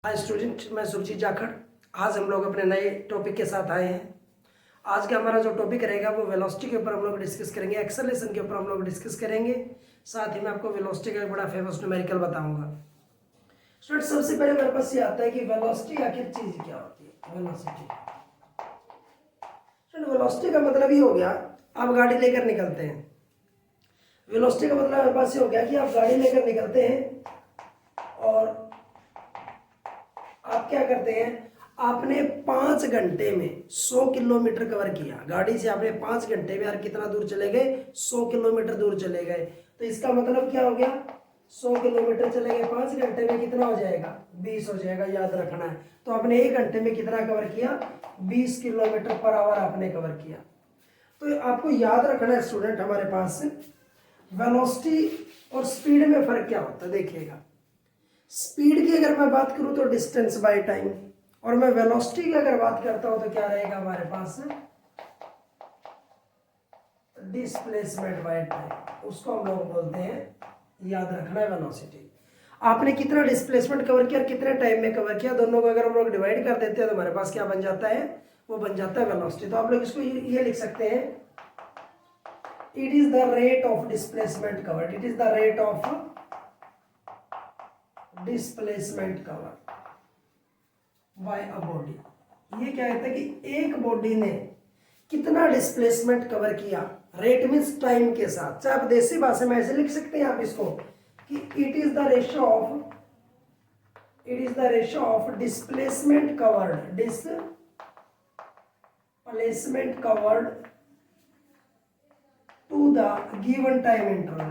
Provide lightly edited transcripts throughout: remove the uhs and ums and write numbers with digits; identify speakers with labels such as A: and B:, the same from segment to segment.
A: Hi student, मैं सुरजीत जाखड़। आज हम लोग अपने नए टॉपिक के साथ आए हैं। आज का हमारा जो टॉपिक रहेगा वो वेलोसिटी के ऊपर हम लोग डिस्कस करेंगे, एक्सेलरेशन के ऊपर हम लोग डिस्कस करेंगे। साथ ही मैं आपको वेलोसिटी का एक बड़ा फेमस न्यूमेरिकल बताऊंगा। स्टूडेंट, सबसे पहले मेरे पास ये आता है कि वेलोसिटी आखिर चीज क्या होती है। वेलोसिटी स्टूडेंट, वेलोसिटी का मतलब ये हो गया, आप गाड़ी लेकर निकलते हैं। वेलोसिटी का मतलब मेरे पास ये हो गया कि आप गाड़ी लेकर निकलते हैं और आप क्या करते हैं, आपने 5 घंटे में 100 किलोमीटर कवर किया। गाड़ी से आपने 5 घंटे में यार कितना दूर चले गए, 100 किलोमीटर दूर चले गए। तो इसका मतलब क्या हो गया, 100 किलोमीटर चले गए 5 घंटे में, कितना हो जाएगा, 20 हो जाएगा। याद रखना है। तो आपने 1 घंटे में कितना कवर किया, 20 किलोमीटर पर आवर आपने कवर किया। तो आपको याद रखना है स्टूडेंट, हमारे पास वेलोसिटी और स्पीड में फर्क क्या होता है। देखिएगा, स्पीड की अगर मैं बात करूं तो डिस्टेंस बाय टाइम, और मैं वेलोसिटी की अगर बात करता हूं तो क्या रहेगा हमारे पास, डिस्प्लेसमेंट बाय टाइम। उसको हम लोग बोलते हैं, याद रखना है, वेलोसिटी। आपने कितना डिस्प्लेसमेंट कवर किया और कितने टाइम में कवर किया, दोनों को अगर हम लोग डिवाइड कर देते हैं तो हमारे पास क्या बन जाता है, वो बन जाता है वेलोसिटी। तो आप लोग इसको ये लिख सकते हैं, it is the rate of displacement covered. It is the rate of displacement cover by a body. ये क्या कहता है कि एक बॉडी ने कितना डिस्प्लेसमेंट कवर किया, रेट मीन्स टाइम के साथ। चाहे आप देसी भाषा में ऐसे लिख सकते हैं आप इसको कि it is the ratio of displacement covered to the given time interval.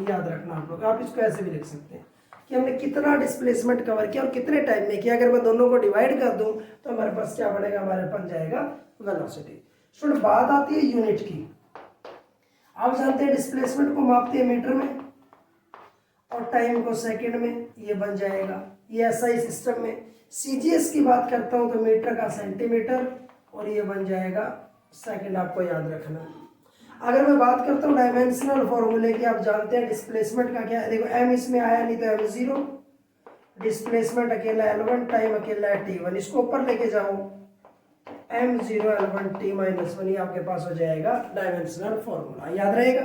A: याद रखना आप लोग, आप इसको ऐसे भी लिख सकते हैं कि हमने कितना डिस्प्लेसमेंट कवर किया और कितने टाइम में किया। अगर मैं दोनों को डिवाइड कर दूं तो हमारे पास क्या बनेगा, हमारे पास जाएगा वेलोसिटी। स्टूडेंट, बात आती है यूनिट की। आप जानते हैं डिस्प्लेसमेंट को मापते हैं मीटर में और टाइम को सेकंड में, ये बन जाएगा। ये एसआई सिस्टम में। सीजीएस की बात करता हूं तो मीटर का सेंटीमीटर और ये बन जाएगा सेकंड। आपको याद रखना है। अगर मैं बात करता हूँ डायमेंशनल फॉर्मूले की, आप जानते हैं डिस्प्लेसमेंट का क्या है। देखो, एम इसमें आया नहीं तो एम जीरो, डिस्प्लेसमेंट अकेला L1, टाइम अकेला है T1। इसको ऊपर लेके जाओ, एम जीरो L1 T-1, ये आपके पास हो जाएगा डायमेंशनल फॉर्मूला। याद रहेगा।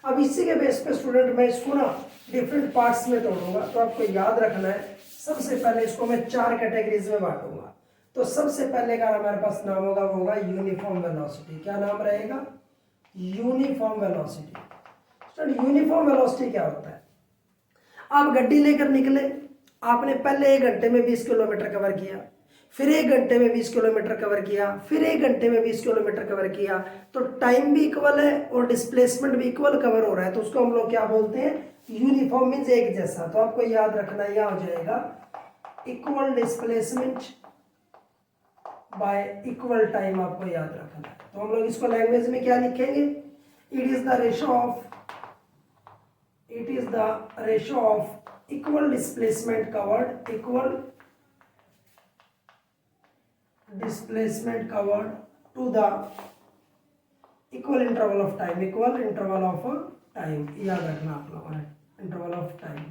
A: अब इसी के बेस पे स्टूडेंट मैं इसको ना डिफरेंट पार्ट्स में तोड़ूंगा। तो आपको याद रखना है, सबसे पहले इसको मैं 4 कैटेगरीज में बांटूंगा। तो सबसे पहले का हमारे पास नाम होगा वो होगा यूनिफॉर्म वेलोसिटी। क्या नाम रहेगा, uniform velocity. Student, uniform velocity क्या होता है, आप गड्डी लेकर निकले, आपने पहले 1 घंटे में 20 किलोमीटर कवर किया, फिर 1 घंटे में 20 किलोमीटर कवर किया, फिर 1 घंटे में 20 किलोमीटर कवर किया। तो टाइम भी इक्वल है और डिस्प्लेसमेंट भी इक्वल कवर हो रहा है। तो उसको हम लोग क्या बोलते हैं, यूनिफॉर्म मीन्स एक जैसा। तो आपको याद रखना, यह हो जाएगा equal displacement by equal time. आपको याद रखना है। तो हम लोग इसको लैंग्वेज में क्या लिखेंगे, it is the ratio of equal displacement covered to the equal interval of time. याद रखना आप लोगों ने, इंटरवल ऑफ टाइम।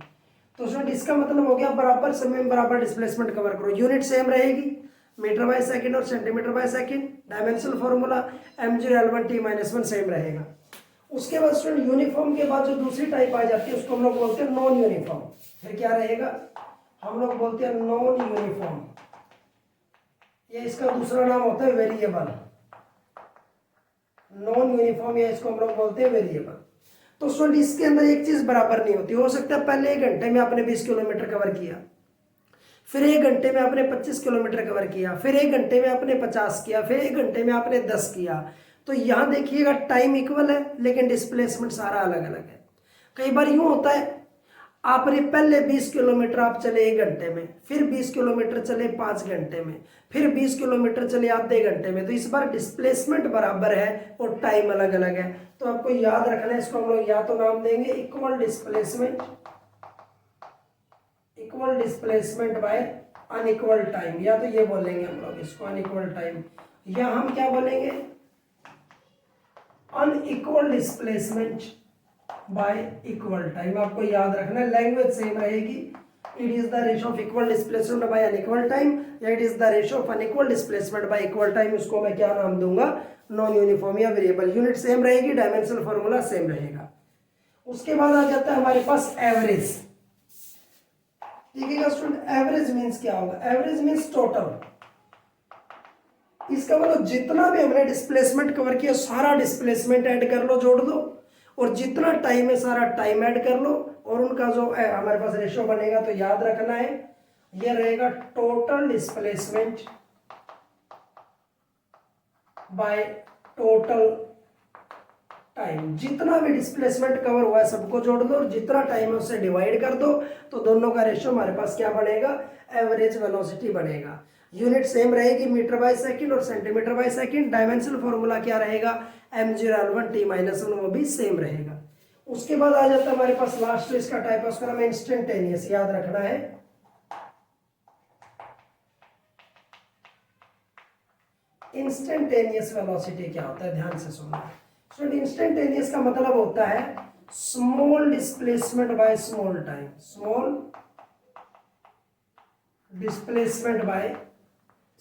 A: तो स्टूडेंट, इसका मतलब हो गया बराबर समय में बराबर डिस्प्लेसमेंट कवर करो। यूनिट सेम रहेगी, मीटर बाय सेकंड और centimetre by second. Dimensional formula m0 L1 T-1 same रहेगा। उसके बाद स्टूडेंट, यूनिफॉर्म के बाद जो दूसरी टाइप आ जाती है उसको हम लोग बोलते हैं नॉन यूनिफॉर्म। फिर क्या रहेगा, हम लोग बोलते हैं नॉन यूनिफॉर्म। ये इसका दूसरा नाम होता है वेरिएबल। नॉन यूनिफॉर्म, या इसको हम लोग बोलते हैं वेरिएबल। तो स्टूडेंट, इसके अंदर एक चीज बराबर नहीं होती। हो सकता है पहले 1 घंटे में आपने 20 किलोमीटर कवर किया, फिर 1 घंटे में आपने 25 किलोमीटर कवर किया, फिर 1 घंटे में आपने 50 किया, फिर 1 घंटे में आपने 10 किया। तो यहां देखिएगा टाइम इक्वल है लेकिन डिस्प्लेसमेंट सारा अलग अलग है। कई बार यूं होता है, आपने पहले 20 किलोमीटर आप चले 1 घंटे में, फिर 20 किलोमीटर चले 5 घंटे में, फिर 20 किलोमीटर चले आधे घंटे में। तो इस बार डिस्प्लेसमेंट बराबर है और टाइम अलग अलग है। तो आपको याद रखना है, इसको हम लोग या तो नाम देंगे equal displacement by unequal time, या तो ये बोलेंगे हम लोग इसको अनइक्वल टाइम, या हम क्या बोलेंगे, unequal displacement by equal time. आपको याद रखना है, लैंग्वेज सेम रहेगी। It is the ratio of equal displacement by unequal time, या it is the ratio of unequal displacement by equal time. उसको मैं क्या नाम दूंगा, नॉन यूनिफॉर्म या वेरिएबल। यूनिट सेम रहेगी, डायमेंशनल फॉर्मूला सेम रहेगा। उसके बाद आ जाता है हमारे पास एवरेज। देखिएगा स्टूडेंट, एवरेज मीन्स क्या होगा, एवरेज मीन्स टोटल। इसका मतलब जितना भी हमने डिस्प्लेसमेंट कवर किया सारा डिस्प्लेसमेंट ऐड कर लो, जोड़ दो, और जितना टाइम है सारा टाइम ऐड कर लो, और उनका जो हमारे पास रेशियो बनेगा तो याद रखना है ये रहेगा total displacement bye total time. जितना भी डिस्प्लेसमेंट कवर हुआ है सबको जोड़ दो, और जितना टाइम है उससे डिवाइड कर दो, तो दोनों का रेशियो हमारे पास क्या बनेगा, एवरेज वेलोसिटी बनेगा। यूनिट सेम रहेगी, मीटर बाय सेकंड और centimetre by second. Dimensional formula क्या रहेगा, m0l1 t-1, वो भी सेम रहेगा। उसके बाद आ जाता है हमारे पास लास्ट इसका टाइप है, उसका नाम इंस्टेंटेनियस, याद रखना है। इंस्टेंटेनियस वेलोसिटी क्या होता है, ध्यान से सुनना। स्टूडेंट, इंस्टेंटेनियस का मतलब होता है small displacement bye small time. Small displacement bye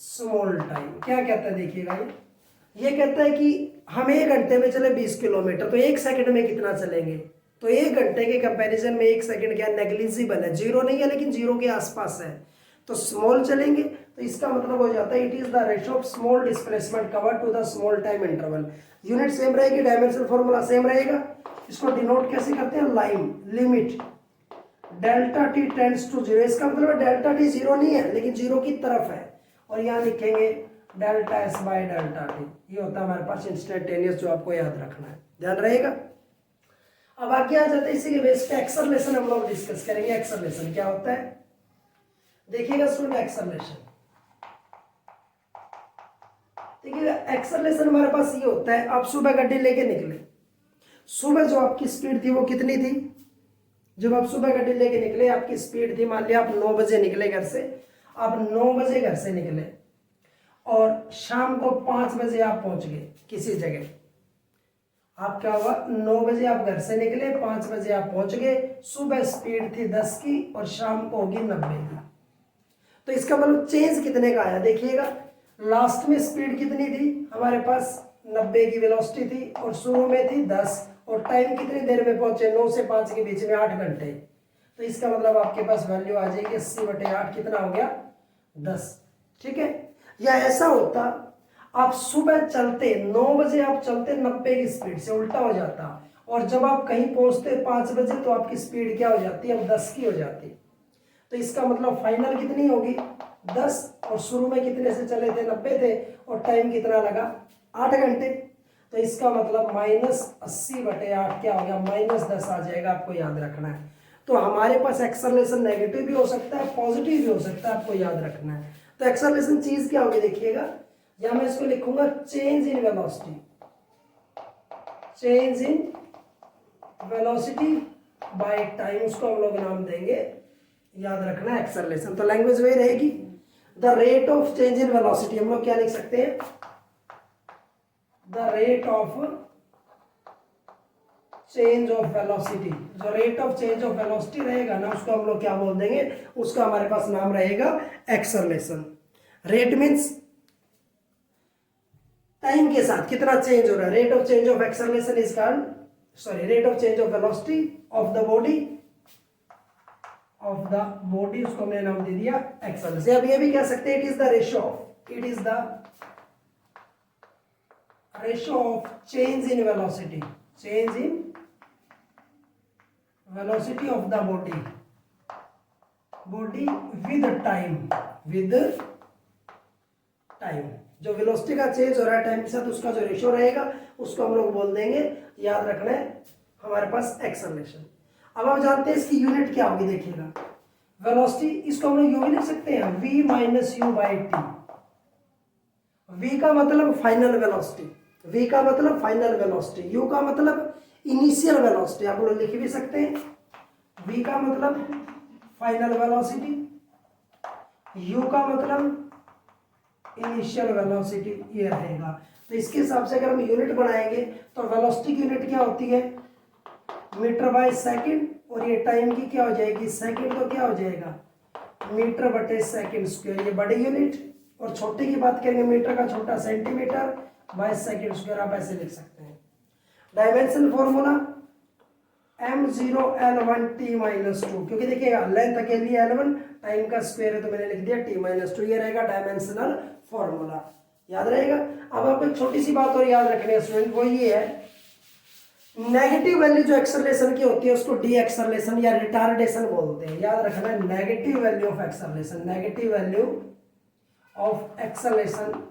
A: small time क्या कहता है, देखिएगा ये कहता है कि हम 1 घंटे में चले 20 किलोमीटर, तो 1 सेकंड में कितना चलेंगे। तो 1 घंटे के कंपैरिजन में 1 सेकंड क्या नेग्लिजिबल है, जीरो नहीं है लेकिन जीरो के आसपास है, तो स्मॉल चलेंगे। तो इसका मतलब हो जाता है it is the ratio of small displacement cover to the small time interval. Unit same रहेगी, डायमेंशनल फॉर्मूला सेम रहेगा। इसको डिनोट कैसे करते हैं, line limit delta T tends to zero. इसका मतलब डेल्टा टी जीरो नहीं है लेकिन जीरो की तरफ है, और यहाँ लिखेंगे delta S by delta T. ये होता है हमारे पास इंस्टेंटेनियस, जो आपको याद रखना है, ध्यान रहेगा। अब आगे आ जाते हैं इसी के बेस पे एक्सेलरेशन हम लोग डिस्कस करेंगे। एक्सेलरेशन क्या होता है, देखिएगा स्टूडेंट, एक्सेलरेशन देखिएगा, एक्सेलरेशन हमारे पास ये होता है, आप सुबह गाड़ी लेके निकले, सुबह जो आपकी स्पीड थी वो कितनी थी, जब आप सुबह गाड़ी लेके निकले आपकी स्पीड थी, मान लिया आप 9 बजे निकले घर से, आप 9 बजे घर से निकले और शाम को 5 बजे आप पहुंच गए किसी जगह। आप क्या हुआ, 9 बजे आप घर से निकले, 5 बजे आप पहुंच गए, सुबह स्पीड थी 10 की और शाम को होगी 90 की। तो इसका मतलब चेंज कितने का आया, देखिएगा लास्ट में स्पीड कितनी थी हमारे पास, 90 की वेलोसिटी थी, और शुरू में थी 10, और टाइम कितनी देर में पहुंचे, 9 से 5 के बीच में 8 घंटे। तो इसका मतलब आपके पास वैल्यू आ जाएगी 80/8, कितना हो गया 10, ठीक है। या ऐसा होता आप सुबह चलते 9 बजे आप चलते 90 की स्पीड से, उल्टा हो जाता, और जब आप कहीं पहुंचते 5 बजे तो आपकी स्पीड क्या हो जाती है, अब 10 की हो जाती। तो इसका मतलब फाइनल कितनी होगी 10, और शुरू में कितने से चले थे 90 थे, और टाइम कितना लगा 8 घंटे। तो इसका मतलब -80/8 क्या हो गया, -10 आ जाएगा, आपको याद रखना है। तो हमारे पास एक्सेलरेशन नेगेटिव भी हो सकता है, पॉजिटिव भी हो सकता है, आपको याद रखना है। तो एक्सेलरेशन चीज क्या होगी, देखिएगा, या मैं इसको लिखूंगा change in velocity, change in velocity by time, उसको हम लोग नाम देंगे, याद रखना है एक्सेलरेशन। तो लैंग्वेज वही रहेगी, the rate of change in velocity हम लोग क्या लिख सकते हैं, the rate of change of velocity. जो rate of change of velocity रहेगा ना, उसको हम लोग क्या बोल देंगे, उसका हमारे पास नाम रहेगा एक्सेलरेशन। रेट मींस टाइम के साथ कितना चेंज हो रहा है, rate of change of acceleration is called, sorry, rate of change of velocity of the body, of the body, उसको हमने नाम दे दिया एक्सेलरेशन। अब ये भी कह सकते हैं it is the ratio of, it is the ratio of change in velocity, change in velocity of the body, body with time, with time. जो वेलोसिटी का चेंज हो रहा है टाइम के साथ, उसका जो रेशियो रहेगा उसको हम लोग बोल देंगे, याद रखना है हमारे पास एक्सेलरेशन। अब आप जानते हैं इसकी यूनिट क्या होगी, देखिएगा वेलोसिटी, इसको हम लोग यूं भी लिख सकते हैं v - u/t। v का मतलब फाइनल वेलोसिटी, v का मतलब फाइनल वेलोसिटी, u का मतलब इनिशियल वेलोसिटी, आप लोग लिख भी सकते हैं। v का मतलब फाइनल वेलोसिटी, u का मतलब इनिशियल वेलोसिटी, ये रहेगा। तो इसके हिसाब से अगर हम यूनिट बनाएंगे तो वेलोसिटी की यूनिट क्या होती है, मीटर बाय सेकंड, और ये टाइम की क्या हो जाएगी सेकंड, तो क्या हो जाएगा मीटर बटे सेकंड स्क्वायर, ये बड़ी यूनिट। और छोटे की बात करेंगे मीटर का छोटा सेंटीमीटर बाय सेकंड स्क्वायर, आप ऐसे लिख सकते हैं। डायमेंशन फॉर्मूला m0l1t-2, क्योंकि देखिएगा लेंथ अकेली l1, टाइम का स्क्वायर है तो मैंने लिख दिया t-2, ये रहेगा डायमेंशनल फॉर्मूला, याद रहेगा। अब आपको एक छोटी सी बात और याद रखनी है स्टूडेंट, वो ये है नेगेटिव वैल्यू जो एक्सेलरेशन की होती है उसको डी एक्सेलरेशन या रिटार्डेशन बोलते हैं, याद रखना है। Negative value of acceleration, negative value of acceleration,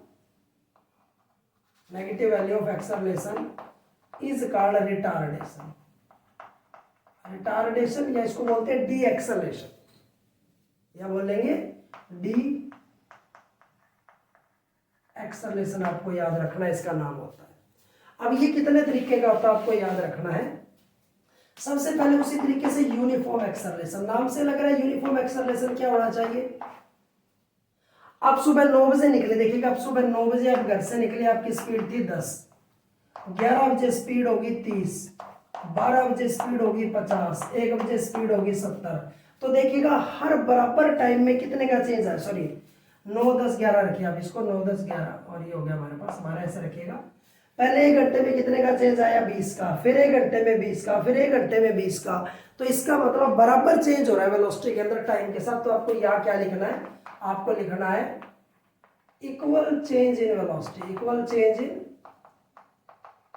A: negative value of acceleration is called retardation, retardation, या इसको बोलते हैं डी एक्सेलरेशन, या बोलेंगे डी एक्सेलरेशन, आपको याद रखना है इसका नाम होता है। अब ये कितने तरीके का होता है आपको याद रखना है। सबसे पहले उसी तरीके से यूनिफॉर्म एक्सेलरेशन, नाम से लग रहा है यूनिफॉर्म एक्सेलरेशन क्या होना चाहिए। आप सुबह 9 बजे निकले, देखिएगा आप सुबह 9 बजे आप घर से निकले, आपकी स्पीड थी 10, 11 बजे स्पीड होगी 30, 12 बजे स्पीड होगी 50, 1 बजे स्पीड होगी 70। तो देखिएगा हर बराबर टाइम में कितने का चेंज है, सॉरी 9 10 11 रखिए आप इसको, 9 10 11, और ये हो गया हमारे पास 12, ऐसे रखिएगा। पहले 1 घंटे में कितने का चेंज आया 20 का, फिर 1 घंटे में 20 का, फिर 1 घंटे में 20 का। तो इसका मतलब बराबर चेंज हो रहा है वेलोसिटी के अंदर टाइम के साथ। तो आपको यहाँ क्या लिखना है, आपको लिखना है equal change in velocity, equal change in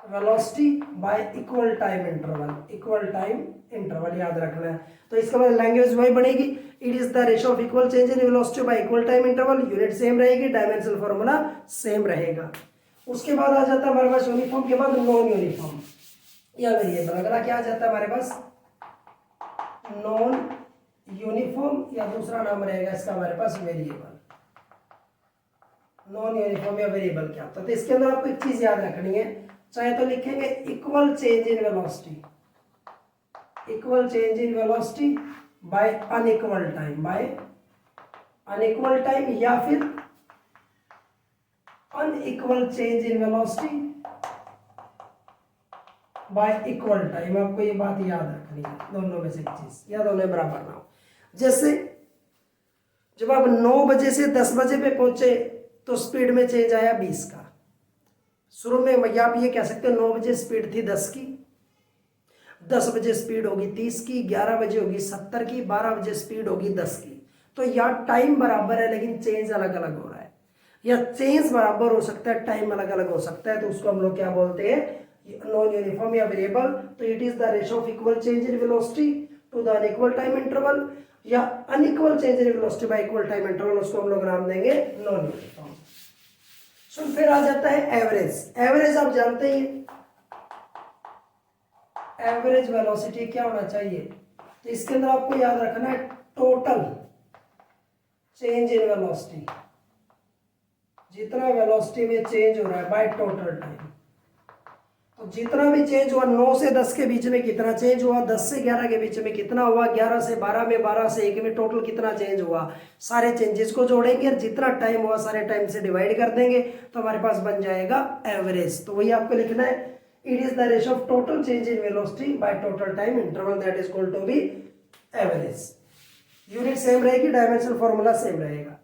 A: velocity by equal time interval, equal time interval याद रखना है। तो इसका मतलब लैंग्वेज वही बनेगी, it is the ratio of equal change in velocity by equal time interval, unit same रहेगी, dimensional formula same रहेगा। उसके बाद आ जाता है हमारे पास यूनिफॉर्म के बाद नॉन यूनिफॉर्म या वेरिएबल। अगला क्या आ जाता है हमारे पास नॉन यूनिफॉर्म, या दूसरा नाम रहेगा इसका हमारे पास वेरिएबल। नॉन यूनिफॉर्म या वेरिएबल क्या होता है, तो इसके अंदर आपको एक चीज याद रखनी है, चाहे तो लिखेंगे equal change in velocity, equal change in velocity by unequal time, by unequal time, या फिर unequal change in velocity by equal time. आपको ये बात याद रखनी है, दोनों में से एक चीज, या दोनों बराबर ना हो। जैसे जब आप 9 बजे से 10 बजे पे पहुंचे तो स्पीड में चेंज आया 20 का। शुरू में आप ये कह सकते हो 9 बजे स्पीड थी 10 की, 10 बजे स्पीड होगी 30 की, 11 बजे होगी 70 की, 12 बजे स्पीड होगी 10 की। तो यहाँ टाइम बराबर है लेकिन चेंज अलग अलग हो रहा है, या चेंज बराबर हो सकता है टाइम अलग अलग हो सकता है। तो उसको हम लोग क्या बोलते हैं नॉन यूनिफॉर्म या वेरिएबल। तो it is the ratio of equal change in velocity to the unequal time interval, या unequal change in velocity by equal time interval, उसको हम लोग नाम देंगे नॉन यूनिफॉर्म। सो फिर आ जाता है एवरेज। एवरेज आप जानते ही, एवरेज वेलोसिटी क्या होना चाहिए, तो इसके अंदर आपको याद रखना है टोटल चेंज इन वेलोसिटी, जितना वेलोसिटी में चेंज हो रहा है बाय टोटल टाइम। तो जितना भी चेंज हुआ, 9 से 10 के बीच में कितना चेंज हुआ, 10 से 11 के बीच में कितना हुआ, 11 से 12 में, 12 से 1 में, टोटल कितना चेंज हुआ, सारे चेंजेस को जोड़ेंगे और जितना टाइम हुआ सारे टाइम से डिवाइड कर देंगे तो हमारे पास बन जाएगा एवरेज। तो वही आपको लिखना है, it is the ratio of total change in velocity by total time interval, that is equal to be average. Unit same रहेगी, डायमेंशनल फॉर्मूला सेम रहेगा।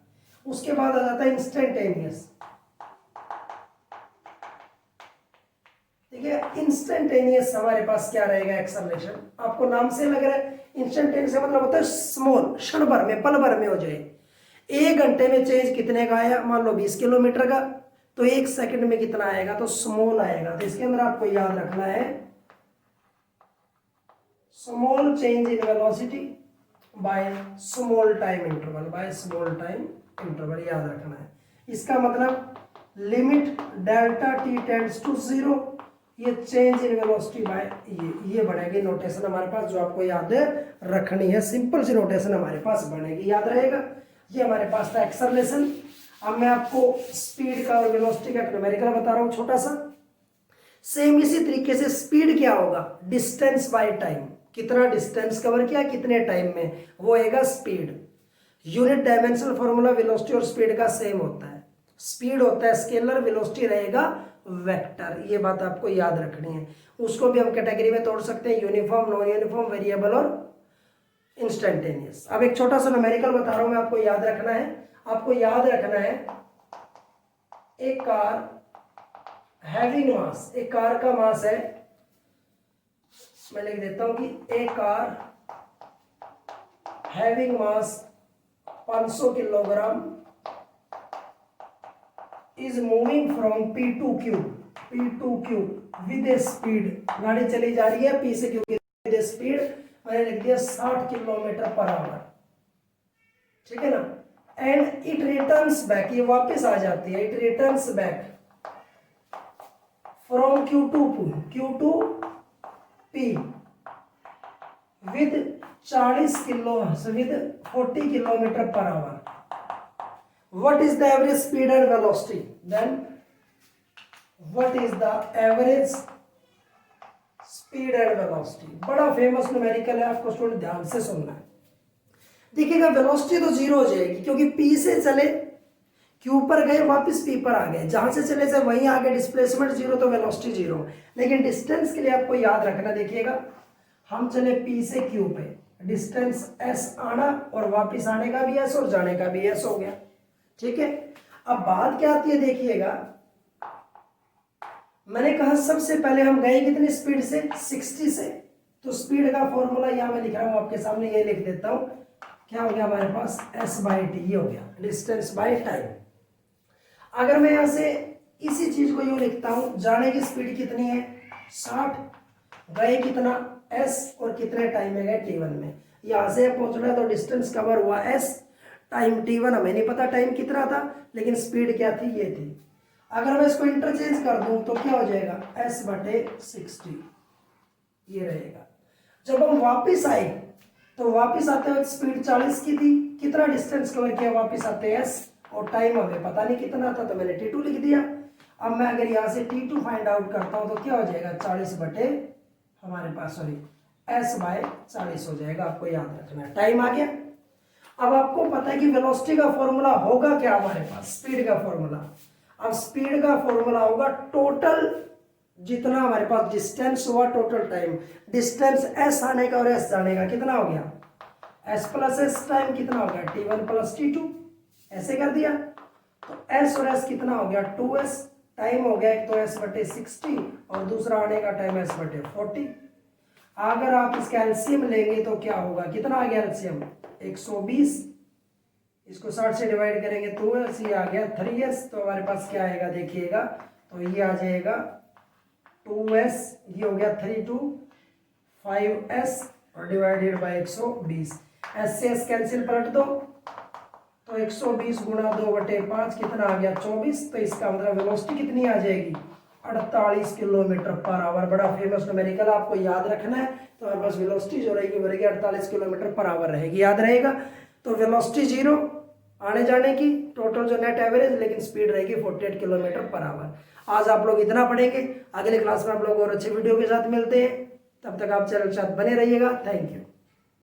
A: उसके बाद आ जाता है इंस्टेंटेनियस। ठीक है, इंस्टेंटेनियस हमारे पास क्या रहेगा एक्सेलरेशन, आपको नाम से लग रहा है इंस्टेंटेनियस का मतलब होता है स्मॉल, क्षण भर में, पल भर में हो जाए। 1 घंटे में चेंज कितने का आया, मान लो 20 किलोमीटर का, तो 1 सेकंड में कितना आएगा, तो स्मॉल आएगा। तो इसके अंदर आपको याद रखना है small change in velocity by small time interval, by small time interval याद रखना है। इसका मतलब limit delta T tends to 0, ये चेंज इन वेलोसिटी बाय ये बनेगी नोटेशन हमारे पास, जो आपको याद रखनी है। सिंपल सी नोटेशन हमारे पास बनेगी, याद रहेगा। ये हमारे पास था एक्सेलरेशन। अब मैं आपको स्पीड का और वेलोसिटी का न्यूमेरिकल बता रहा हूँ छोटा सा। सेम इसी तरीके से स्पीड क्या होगा, डिस्टेंस बाय टाइम, कितना डिस्टेंस कवर किया कितने टाइम में, वो आएगा speed. Unit dimensional formula velocity और स्पीड का सेम होता है। स्पीड होता है स्केलर, वेलोसिटी रहेगा वेक्टर। ये बात आपको याद रखनी है। उसको भी हम कैटेगरी में तोड़ सकते हैं, यूनिफॉर्म, नॉन यूनिफॉर्म, वेरिएबल और इंस्टेंटेनियस। अब एक छोटा सा न्यूमेरिकल बता रहा हूं मैं, आपको याद रखना है। आपको याद रखना है एक कार हैविंग मास, एक कार का मास है, मैं लिख देता हूं कि एक car having mass 500 kilogram is moving from P to Q with A speed, गाड़ी चली जा रही है P से Q विद ए स्पीड, मैंने लिख दिया 60 किलोमीटर पर आवर, ठीक है ना। एंड इट रिटर्न्स बैक, ये वापस आ जाती है, it returns back from Q to P with 40 kilometre per hour. What is the average speed and velocity? Then what is the average speed and velocity? बड़ा famous numerical है, आपको student ध्यान से सुनना है। देखिएगा वेलोसिटी तो जीरो हो जाएगी, क्योंकि P से चले Q पर गए, वापस P पर आ गए, जहां से चले से वहीं आगे, डिस्प्लेसमेंट जीरो तो वेलोसिटी जीरो। लेकिन डिस्टेंस के लिए आपको याद रखना, देखिएगा हम चले P से Q पे, डिस्टेंस S आना और वापस आने का भी S और जाने का भी S हो गया, ठीक है। अब बात क्या आती है, देखिएगा मैंने कहा सबसे पहले हम गए कितनी स्पीड से, 60 से, तो स्पीड का फॉर्मूला यहां मैं लिख रहा हूं आपके सामने, ये लिख देता हूं, क्या हो गया हमारे पास, S/T, ये हो गया डिस्टेंस बाय टाइम। अगर मैं यहां से इसी चीज को यूं लिखता हूं, जाने की स्पीड कितनी है 60, गए कितना S और कितने टाइम में गए T1 में, यहां से पहुंचना है तो डिस्टेंस कवर हुआ S, टाइम T1 हमें नहीं पता टाइम कितना था, लेकिन स्पीड क्या थी, ये थी। अगर मैं इसको इंटरचेंज कर दूं तो क्या हो जाएगा, S/60, ये रहेगा। जब हम वापस आए तो वापस आते वक्त स्पीड 40 की थी, कितना डिस्टेंस कवर किया वापस आते S, और टाइम हमें पता नहीं कितना था तो मैंने T2 लिख दिया। अब मैं अगर यहाँ से T2 फाइंड आउट करता हूं तो क्या हो जाएगा, 40 बटे हमारे पास सॉरी S/40 हो जाएगा। आपको याद रखना है, टाइम आ गया। अब आपको पता है कि वेलोसिटी का फॉर्मूला होगा क्या हमारे पास, स्पीड का फॉर्मूला। अब स्पीड का फॉर्मूला होगा टोटल, जितना हमारे पास डिस्टेंस हुआ टोटल टाइम, डिस्टेंस S आने का और S जाने का कितना हो गया, S प्लस S, टाइम कितना हो गया T1 प्लस T2, ऐसे कर दिया। तो S और S कितना हो गया 2S, टाइम हो गया एक तो S/60 और दूसरा आने का टाइम S/40। अगर आप इसका एलसीएम लेंगे तो क्या होगा, कितना आ गया एलसीएम 120, इसको 60 से डिवाइड करेंगे तो ये आ गया 3S, तो हमारे पास क्या आएगा देखिएगा, तो ये आ जाएगा 2S, ये हो गया 3 2 5S और डिवाइडेड बाय 120, S से S कैंसिल पलट दो तो 120 गुणा 2/5 कितना आ गया 24, तो इसका मतलब वेलोसिटी कितनी आ जाएगी 48 किलोमीटर पर आवर। बड़ा फेमस न्यूमेरिकल, आपको याद रखना है। तो हमारे पास वेलोसिटी जो रहेगी वो रहेगी 48 किलोमीटर पर आवर रहेगी, याद रहेगा। तो वेलोसिटी जीरो आने जाने की, टोटल जो नेट एवरेज, लेकिन स्पीड रहेगी 48 किलोमीटर पर आवर। आज आप लोग इतना पढ़ेंगे, अगले क्लास में आप लोग और अच्छे वीडियो के साथ मिलते हैं। तब तक आप चैनल के साथ बने रहिएगा। Thank you.